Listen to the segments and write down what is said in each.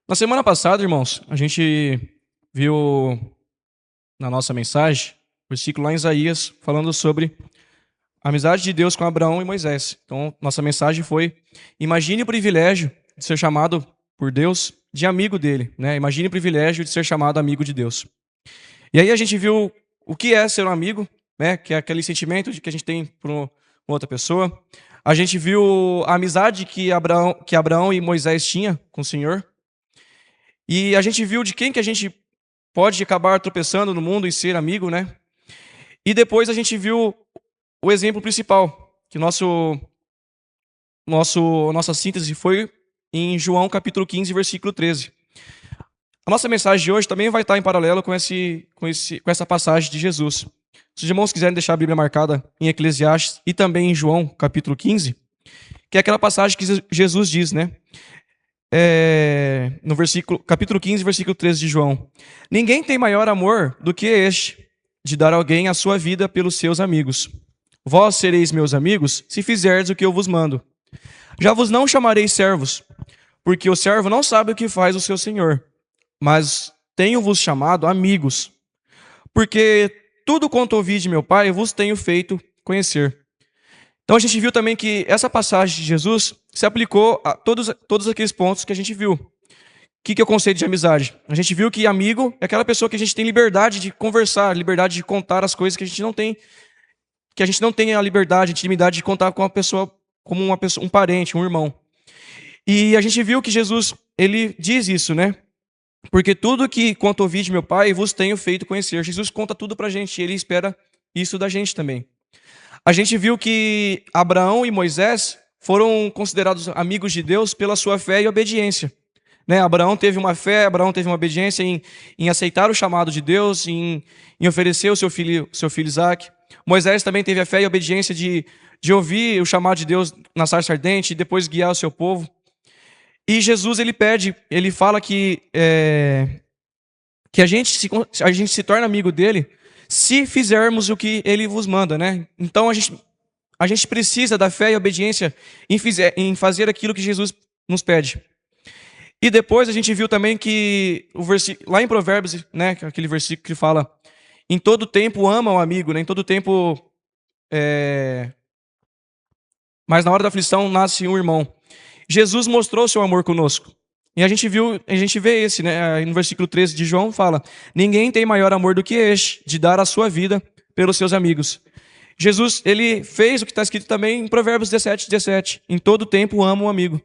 Na semana passada, irmãos, a gente viu na nossa mensagem, o versículo lá em Isaías, falando sobre a amizade de Deus com Abraão e Moisés. Então, nossa mensagem foi: imagine o privilégio de ser chamado por Deus de amigo dele, né? Imagine o privilégio de ser chamado amigo de Deus. E aí a gente viu o que é ser um amigo, né? Que é aquele sentimento de que a gente tem por uma outra pessoa. A gente viu a amizade que Abraão e Moisés tinham com o Senhor. E a gente viu de quem que a gente pode acabar tropeçando no mundo e ser amigo, né? E depois a gente viu o exemplo principal, que nossa síntese foi em João capítulo 15, versículo 13. A nossa mensagem de hoje também vai estar em paralelo com essa passagem de Jesus. Se os irmãos quiserem deixar a Bíblia marcada em Eclesiastes e também em João capítulo 15, que é aquela passagem que Jesus diz, né? No capítulo 15, versículo 13 de João. Ninguém tem maior amor do que este, de dar alguém a sua vida pelos seus amigos. Vós sereis meus amigos, se fizerdes o que eu vos mando. Já vos não chamarei servos, porque o servo não sabe o que faz o seu senhor, mas tenho-vos chamado amigos, porque tudo quanto ouvi de meu Pai vos tenho feito conhecer. Então a gente viu também que essa passagem de Jesus se aplicou a todos aqueles pontos que a gente viu. O que é o conceito de amizade? A gente viu que amigo é aquela pessoa que a gente tem liberdade de conversar, liberdade de contar as coisas que a gente não tem a liberdade, a intimidade de contar com uma pessoa, como um parente, um irmão. E a gente viu que Jesus, ele diz isso, né? Porque tudo que quanto ouvi de meu Pai vos tenho feito conhecer. Jesus conta tudo pra gente e ele espera isso da gente também. A gente viu que Abraão e Moisés foram considerados amigos de Deus pela sua fé e obediência. Né? Abraão teve uma fé, Abraão teve uma obediência em aceitar o chamado de Deus, em oferecer o seu filho Isaac. Moisés também teve a fé e a obediência de ouvir o chamado de Deus na sarça ardente e depois guiar o seu povo. E Jesus, ele fala que a gente se torna amigo dele se fizermos o que ele vos manda, né? Então a gente precisa da fé e obediência em fazer aquilo que Jesus nos pede. E depois a gente viu também que lá em Provérbios, né, aquele versículo que fala: em todo tempo ama o amigo, né? Em todo tempo, mas na hora da aflição nasce um irmão. Jesus mostrou seu amor conosco. E a gente vê esse, né? No versículo 13 de João fala: ninguém tem maior amor do que este, de dar a sua vida pelos seus amigos. Jesus, ele fez o que está escrito também em Provérbios 17. Em todo tempo ama o amigo.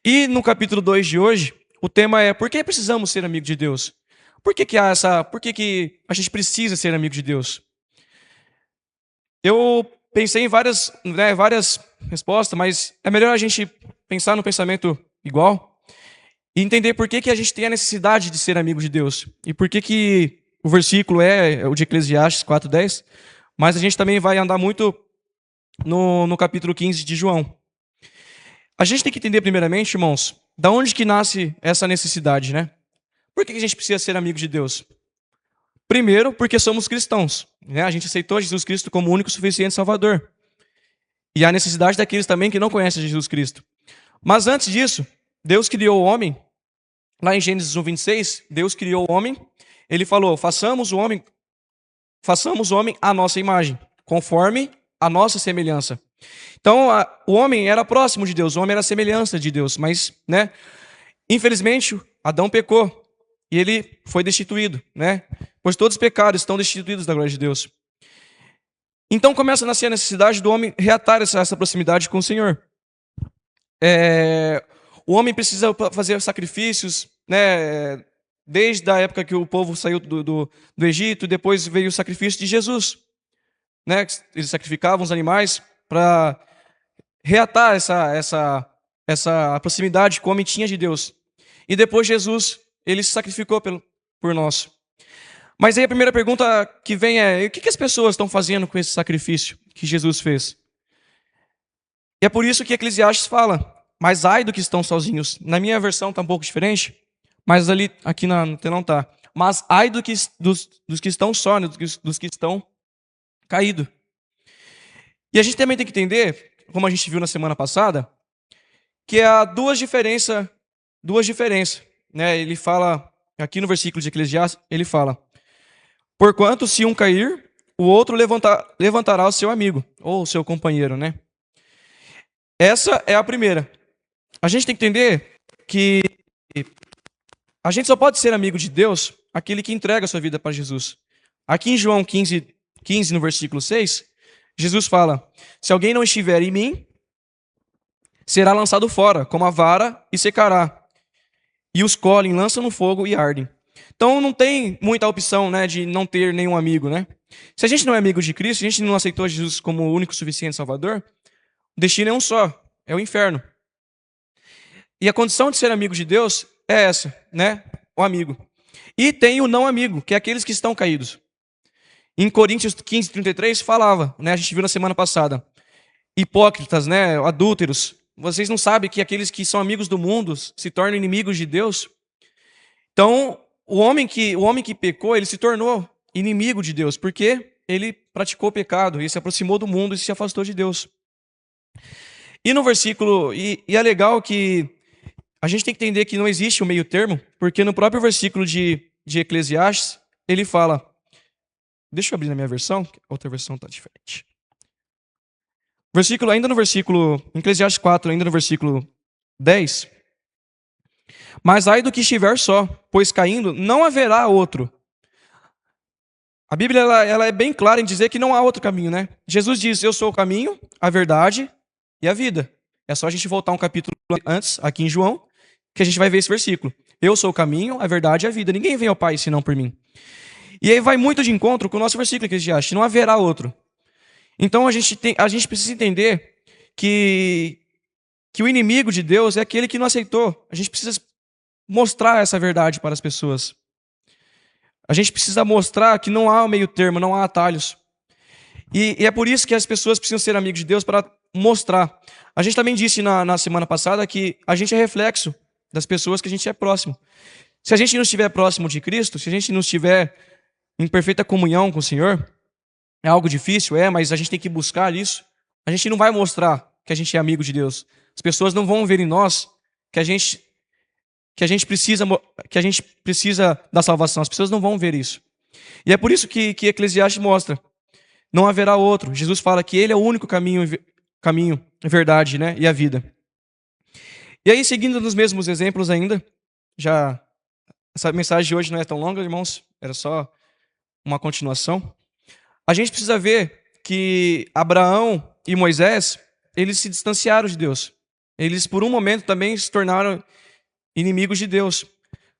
E no capítulo 2 de hoje, o tema é: por que precisamos ser amigos de Deus? Por que a gente precisa ser amigo de Deus? Eu pensei em várias respostas, mas é melhor a gente pensar no pensamento igual e entender por que a gente tem a necessidade de ser amigo de Deus. E por que o versículo é o de Eclesiastes 4:10, mas a gente também vai andar muito no capítulo 15 de João. A gente tem que entender primeiramente, irmãos, da onde que nasce essa necessidade, né? Por que a gente precisa ser amigo de Deus? Primeiro, porque somos cristãos, né? A gente aceitou Jesus Cristo como o único e suficiente Salvador. E há necessidade daqueles também que não conhecem Jesus Cristo. Mas antes disso, Deus criou o homem. Lá em Gênesis 1:26, Deus criou o homem. Ele falou: façamos o homem à nossa imagem, conforme a nossa semelhança. Então, o homem era próximo de Deus, o homem era a semelhança de Deus, mas, né, infelizmente, Adão pecou e ele foi destituído, né? Pois todos os pecados estão destituídos da glória de Deus. Então começa a nascer a necessidade do homem reatar essa proximidade com o Senhor. O homem precisa fazer sacrifícios, né? Desde a época que o povo saiu do Egito, depois veio o sacrifício de Jesus, né? Eles sacrificavam os animais para reatar essa proximidade que o homem tinha de Deus. E depois Jesus, ele se sacrificou por nós. Mas aí a primeira pergunta que vem é: o que as pessoas estão fazendo com esse sacrifício que Jesus fez? E é por isso que Eclesiastes fala: mas ai do que estão sozinhos. Na minha versão está um pouco diferente, mas aqui no telão está: mas ai dos que estão só, né, dos que estão caídos. E a gente também tem que entender, como a gente viu na semana passada, que há duas diferenças né, ele fala, aqui no versículo de Eclesiastes, ele fala: porquanto se um cair, o outro levantará o seu amigo, ou o seu companheiro, né? Essa é a primeira. A gente tem que entender que a gente só pode ser amigo de Deus aquele que entrega a sua vida para Jesus. Aqui em João 15, no versículo 6, Jesus fala: se alguém não estiver em mim, será lançado fora, como a vara, e secará. E os colhem, lançam no fogo e ardem. Então não tem muita opção, né, de não ter nenhum amigo, né? Se a gente não é amigo de Cristo, se a gente não aceitou Jesus como o único suficiente Salvador, o destino é um só, é o inferno. E a condição de ser amigo de Deus é essa, né? O amigo. E tem o não amigo, que é aqueles que estão caídos. Em Coríntios 15:33 falava, né? A gente viu na semana passada. Hipócritas, né? Adúlteros. Vocês não sabem que aqueles que são amigos do mundo se tornam inimigos de Deus? Então, o homem que pecou, ele se tornou inimigo de Deus, porque ele praticou o pecado, e se aproximou do mundo e se afastou de Deus. E no versículo, e é legal que a gente tem que entender que não existe um meio termo, porque no próprio versículo de Eclesiastes, ele fala, deixa eu abrir na minha versão, a outra versão está diferente. Em Eclesiastes 4, ainda no versículo 10, mas ai do que estiver só, pois caindo não haverá outro. A Bíblia ela é bem clara em dizer que não há outro caminho, né? Jesus diz: eu sou o caminho, a verdade e a vida. É só a gente voltar um capítulo antes, aqui em João, que a gente vai ver esse versículo. Eu sou o caminho, a verdade e a vida. Ninguém vem ao Pai senão por mim. E aí vai muito de encontro com o nosso versículo que a gente acha, não haverá outro. Então a gente precisa entender que o inimigo de Deus é aquele que não aceitou. A gente precisa mostrar essa verdade para as pessoas. A gente precisa mostrar que não há meio termo, não há atalhos. E é por isso que as pessoas precisam ser amigos de Deus, para mostrar. A gente também disse na semana passada que a gente é reflexo das pessoas que a gente é próximo. Se a gente não estiver próximo de Cristo, se a gente não estiver em perfeita comunhão com o Senhor, é algo difícil, mas a gente tem que buscar isso. A gente não vai mostrar que a gente é amigo de Deus. As pessoas não vão ver em nós que a gente precisa da salvação. As pessoas não vão ver isso. E é por isso que Eclesiastes mostra: não haverá outro. Jesus fala que Ele é o único caminho, a verdade, né, e a vida. E aí, seguindo nos mesmos exemplos ainda, essa mensagem de hoje não é tão longa, irmãos, era só uma continuação. A gente precisa ver que Abraão e Moisés, eles se distanciaram de Deus. Eles, por um momento, também se tornaram inimigos de Deus.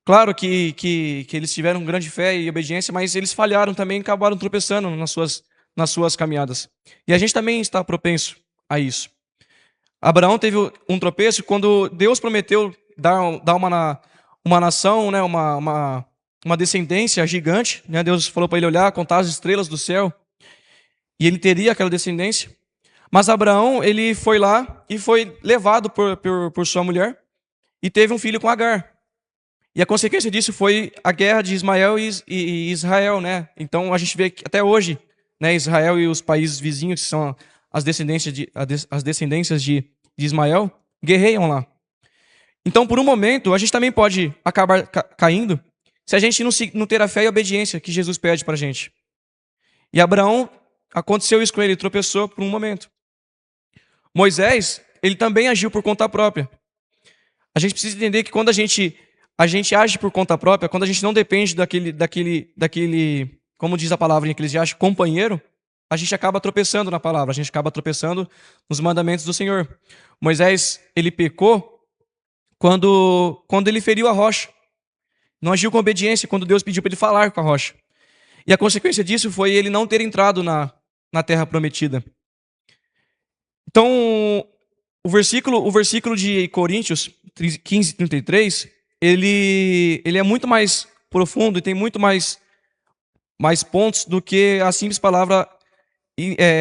Claro que eles tiveram grande fé e obediência, mas eles falharam também e acabaram tropeçando nas suas caminhadas. E a gente também está propenso a isso. Abraão teve um tropeço quando Deus prometeu dar uma nação, né, uma descendência gigante. Né? Deus falou para ele olhar, contar as estrelas do céu, e ele teria aquela descendência. Mas Abraão, ele foi lá e foi levado por sua mulher e teve um filho com Agar. E a consequência disso foi a guerra de Ismael e Israel, né? Então a gente vê que até hoje, né, Israel e os países vizinhos, que são as descendências de Ismael, guerreiam lá. Então, por um momento, a gente também pode acabar caindo se a gente não ter a fé e a obediência que Jesus pede para a gente. E Abraão, aconteceu isso com ele, tropeçou por um momento. Moisés, ele também agiu por conta própria. A gente precisa entender que quando a gente age por conta própria, quando a gente não depende daquele, como diz a palavra em Eclesiastes, companheiro, a gente acaba tropeçando na palavra, a gente acaba tropeçando nos mandamentos do Senhor. Moisés, ele pecou quando ele feriu a rocha. Não agiu com obediência quando Deus pediu para ele falar com a rocha. E a consequência disso foi ele não ter entrado na terra prometida. Então, o versículo de Coríntios 15:33, ele é muito mais profundo e tem muito mais pontos do que a simples palavra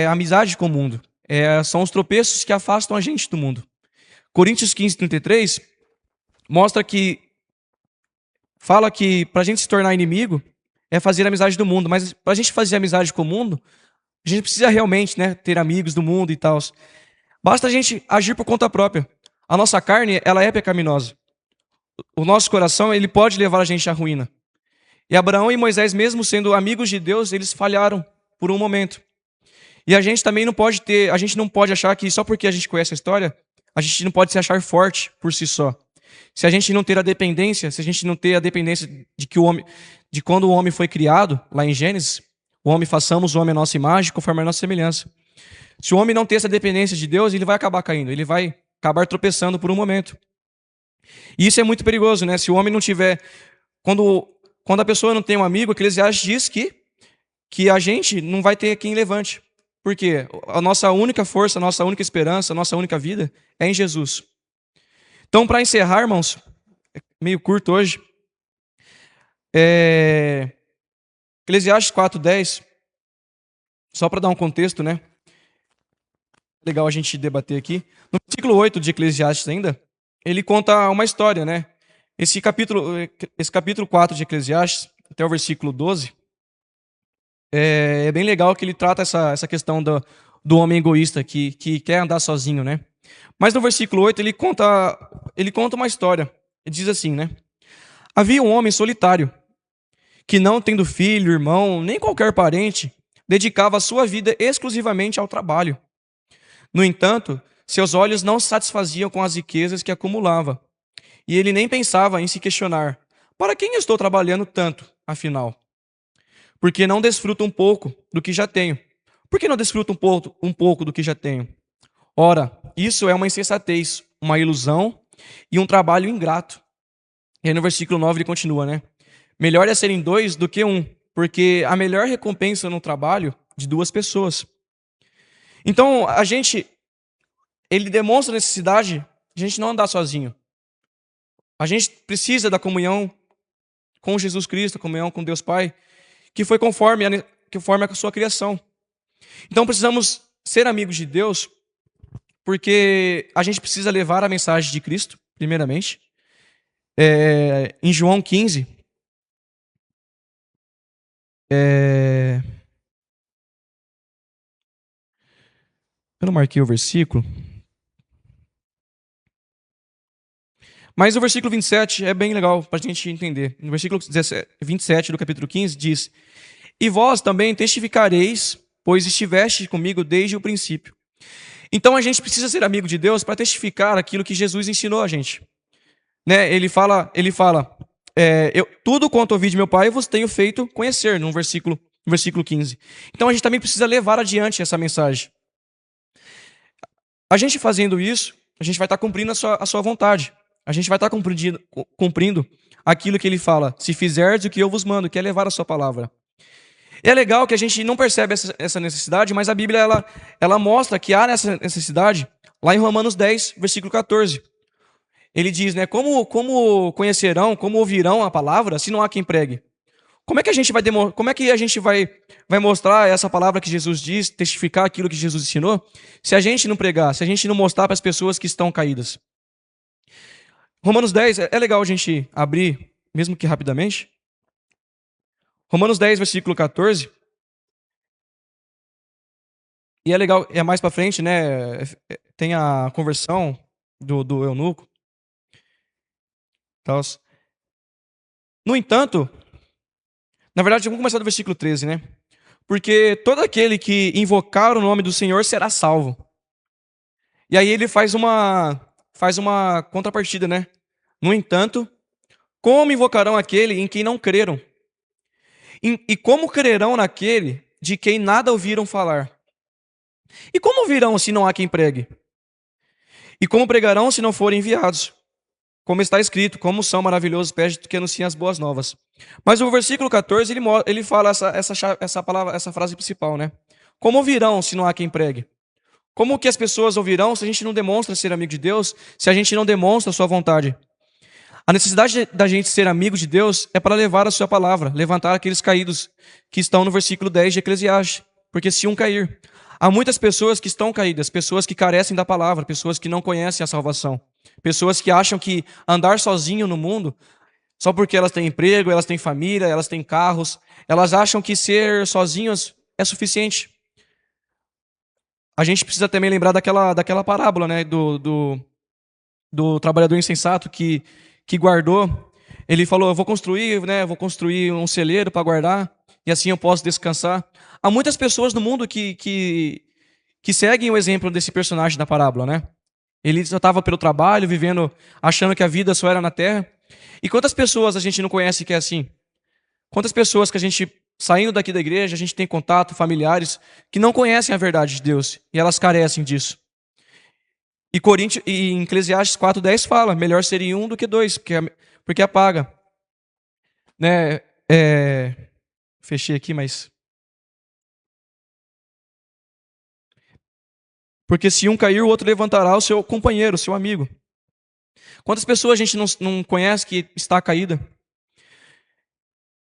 amizade com o mundo. São os tropeços que afastam a gente do mundo. Coríntios 15:33 fala que para a gente se tornar inimigo é fazer amizade do mundo, mas para a gente fazer amizade com o mundo, a gente precisa realmente, né, ter amigos do mundo e tal. Basta a gente agir por conta própria. A nossa carne, ela é pecaminosa. o nosso coração, ele pode levar a gente à ruína. E Abraão e Moisés, mesmo sendo amigos de Deus, eles falharam por um momento. E a gente também não pode a gente não pode achar que só porque a gente conhece a história, a gente não pode se achar forte por si só. Se a gente não ter a dependência, se a gente não ter a dependência de quando o homem foi criado, lá em Gênesis, o homem façamos o homem à nossa imagem, conforme a nossa semelhança. Se o homem não ter essa dependência de Deus, ele vai acabar caindo, ele vai acabar tropeçando por um momento. E isso é muito perigoso, né? Se o homem não tiver... Quando a pessoa não tem um amigo, Eclesiastes diz que a gente não vai ter quem levante. Por quê? A nossa única força, a nossa única esperança, a nossa única vida é em Jesus. Então, para encerrar, irmãos, meio curto hoje, Eclesiastes 4:10, só para dar um contexto, né? Legal a gente debater aqui. No versículo 8 de Eclesiastes ainda, ele conta uma história, né? Esse capítulo 4 de Eclesiastes, até o versículo 12, é bem legal que ele trata essa questão do homem egoísta que quer andar sozinho, né? Mas no versículo 8 ele conta uma história. Ele diz assim, né? Havia um homem solitário, que não tendo filho, irmão, nem qualquer parente, dedicava a sua vida exclusivamente ao trabalho. No entanto, seus olhos não se satisfaziam com as riquezas que acumulava, e ele nem pensava em se questionar: para quem estou trabalhando tanto, afinal? Porque não desfruto um pouco do que já tenho. Por que não desfruto um pouco do que já tenho? Ora, isso é uma insensatez, uma ilusão e um trabalho ingrato. E aí no versículo 9 ele continua, né? Melhor é serem dois do que um, porque a melhor recompensa no trabalho de duas pessoas. Então, ele demonstra a necessidade de a gente não andar sozinho. A gente precisa da comunhão com Jesus Cristo, a comunhão com Deus Pai, que foi conforme a sua criação. Então, precisamos ser amigos de Deus, porque a gente precisa levar a mensagem de Cristo, primeiramente. Em João 15, eu não marquei o versículo, mas o versículo 27 é bem legal para a gente entender. No versículo 27 do capítulo 15 diz: E vós também testificareis, pois estiveste comigo desde o princípio. Então a gente precisa ser amigo de Deus para testificar aquilo que Jesus ensinou a gente. Né? Ele fala, tudo quanto ouvi de meu Pai vos tenho feito conhecer, no versículo 15. Então a gente também precisa levar adiante essa mensagem. A gente fazendo isso, a gente vai estar cumprindo a sua vontade. A gente vai estar cumprindo aquilo que ele fala: se fizerdes o que eu vos mando, que é levar a sua palavra. E é legal que a gente não percebe essa necessidade, mas a Bíblia ela mostra que há essa necessidade lá em Romanos 10, versículo 14. Ele diz, né, como conhecerão, como ouvirão a palavra, se não há quem pregue? Como é que a gente vai mostrar essa palavra que Jesus diz, testificar aquilo que Jesus ensinou, se a gente não pregar, se a gente não mostrar para as pessoas que estão caídas? Romanos 10, é legal a gente abrir, mesmo que rapidamente. Romanos 10, versículo 14. E é legal, é mais para frente, né? Tem a conversão do eunuco. No entanto, na verdade, vamos começar do versículo 13, né? Porque todo aquele que invocar o nome do Senhor será salvo. E aí ele faz uma contrapartida, né? No entanto, como invocarão aquele em quem não creram? E como crerão naquele de quem nada ouviram falar? E como virão se não há quem pregue? E como pregarão se não forem enviados? Como está escrito, como são maravilhosos pés que anunciam as boas novas. Mas o versículo 14, ele fala essa palavra, essa frase principal, né? Como virão se não há quem pregue? Como que as pessoas ouvirão se a gente não demonstra ser amigo de Deus, se a gente não demonstra a sua vontade? A necessidade da gente ser amigo de Deus é para levar a sua palavra, levantar aqueles caídos que estão no versículo 10 de Eclesiastes. Porque se um cair, há muitas pessoas que estão caídas, pessoas que carecem da palavra, pessoas que não conhecem a salvação, pessoas que acham que andar sozinho no mundo, só porque elas têm emprego, elas têm família, elas têm carros, elas acham que ser sozinhos é suficiente. A gente precisa também lembrar daquela parábola, né, do trabalhador insensato que que guardou, ele falou: eu vou construir, né, vou construir um celeiro para guardar, e assim eu posso descansar. Há muitas pessoas no mundo que seguem o exemplo desse personagem da parábola, né? Ele só estava pelo trabalho, vivendo, achando que a vida só era na terra. E quantas pessoas a gente não conhece que é assim? Quantas pessoas que a gente, saindo daqui da igreja, a gente tem contato, familiares, que não conhecem a verdade de Deus, e elas carecem disso. E em Eclesiastes 4:10 fala: melhor seria um do que dois, porque apaga. Né? Fechei aqui, mas. Porque se um cair, o outro levantará o seu companheiro, o seu amigo. Quantas pessoas a gente não conhece que está caída?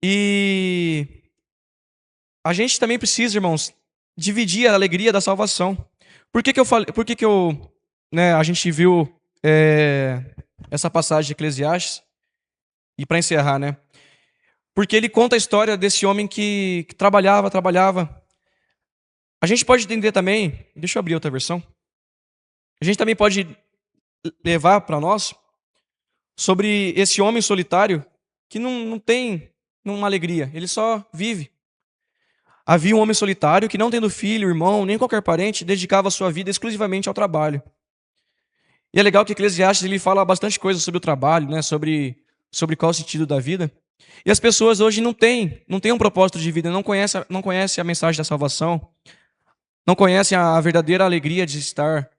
E a gente também precisa, irmãos, dividir a alegria da salvação. Por que que eu falei? Por que que eu, né, a gente viu essa passagem de Eclesiastes? E para encerrar, né? Porque ele conta a história desse homem que trabalhava, trabalhava. A gente pode entender também, deixa eu abrir outra versão. A gente também pode levar para nós sobre esse homem solitário que não tem uma alegria, ele só vive. Havia um homem solitário que, não tendo filho, irmão, nem qualquer parente, dedicava a sua vida exclusivamente ao trabalho. E é legal que Eclesiastes ele fala bastante coisa sobre o trabalho, né? Sobre qual é o sentido da vida. E as pessoas hoje não têm um propósito de vida, não conhecem a mensagem da salvação, não conhecem a verdadeira alegria de estar,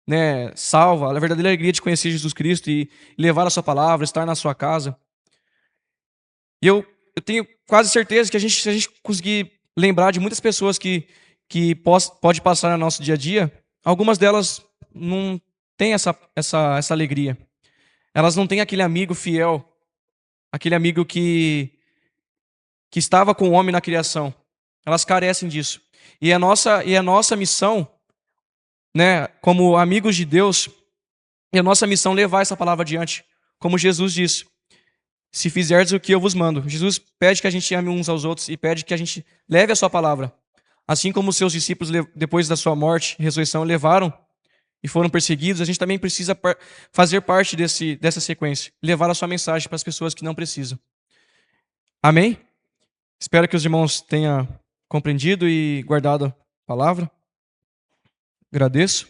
né, salva, a verdadeira alegria de conhecer Jesus Cristo e levar a sua palavra, estar na sua casa. E eu tenho quase certeza que se a gente conseguir lembrar de muitas pessoas que pode passar no nosso dia a dia, algumas delas não têm essa alegria. Elas não têm aquele amigo fiel, aquele amigo que estava com o homem na criação. Elas carecem disso. E a nossa missão, né, como amigos de Deus, é a nossa missão levar essa palavra adiante. Como Jesus disse: se fizerdes o que eu vos mando. Jesus pede que a gente ame uns aos outros e pede que a gente leve a sua palavra. Assim como os seus discípulos, depois da sua morte e ressurreição, levaram e foram perseguidos, a gente também precisa fazer parte dessa sequência. Levar a sua mensagem para as pessoas que não precisam. Amém? Espero que os irmãos tenham compreendido e guardado a palavra. Agradeço.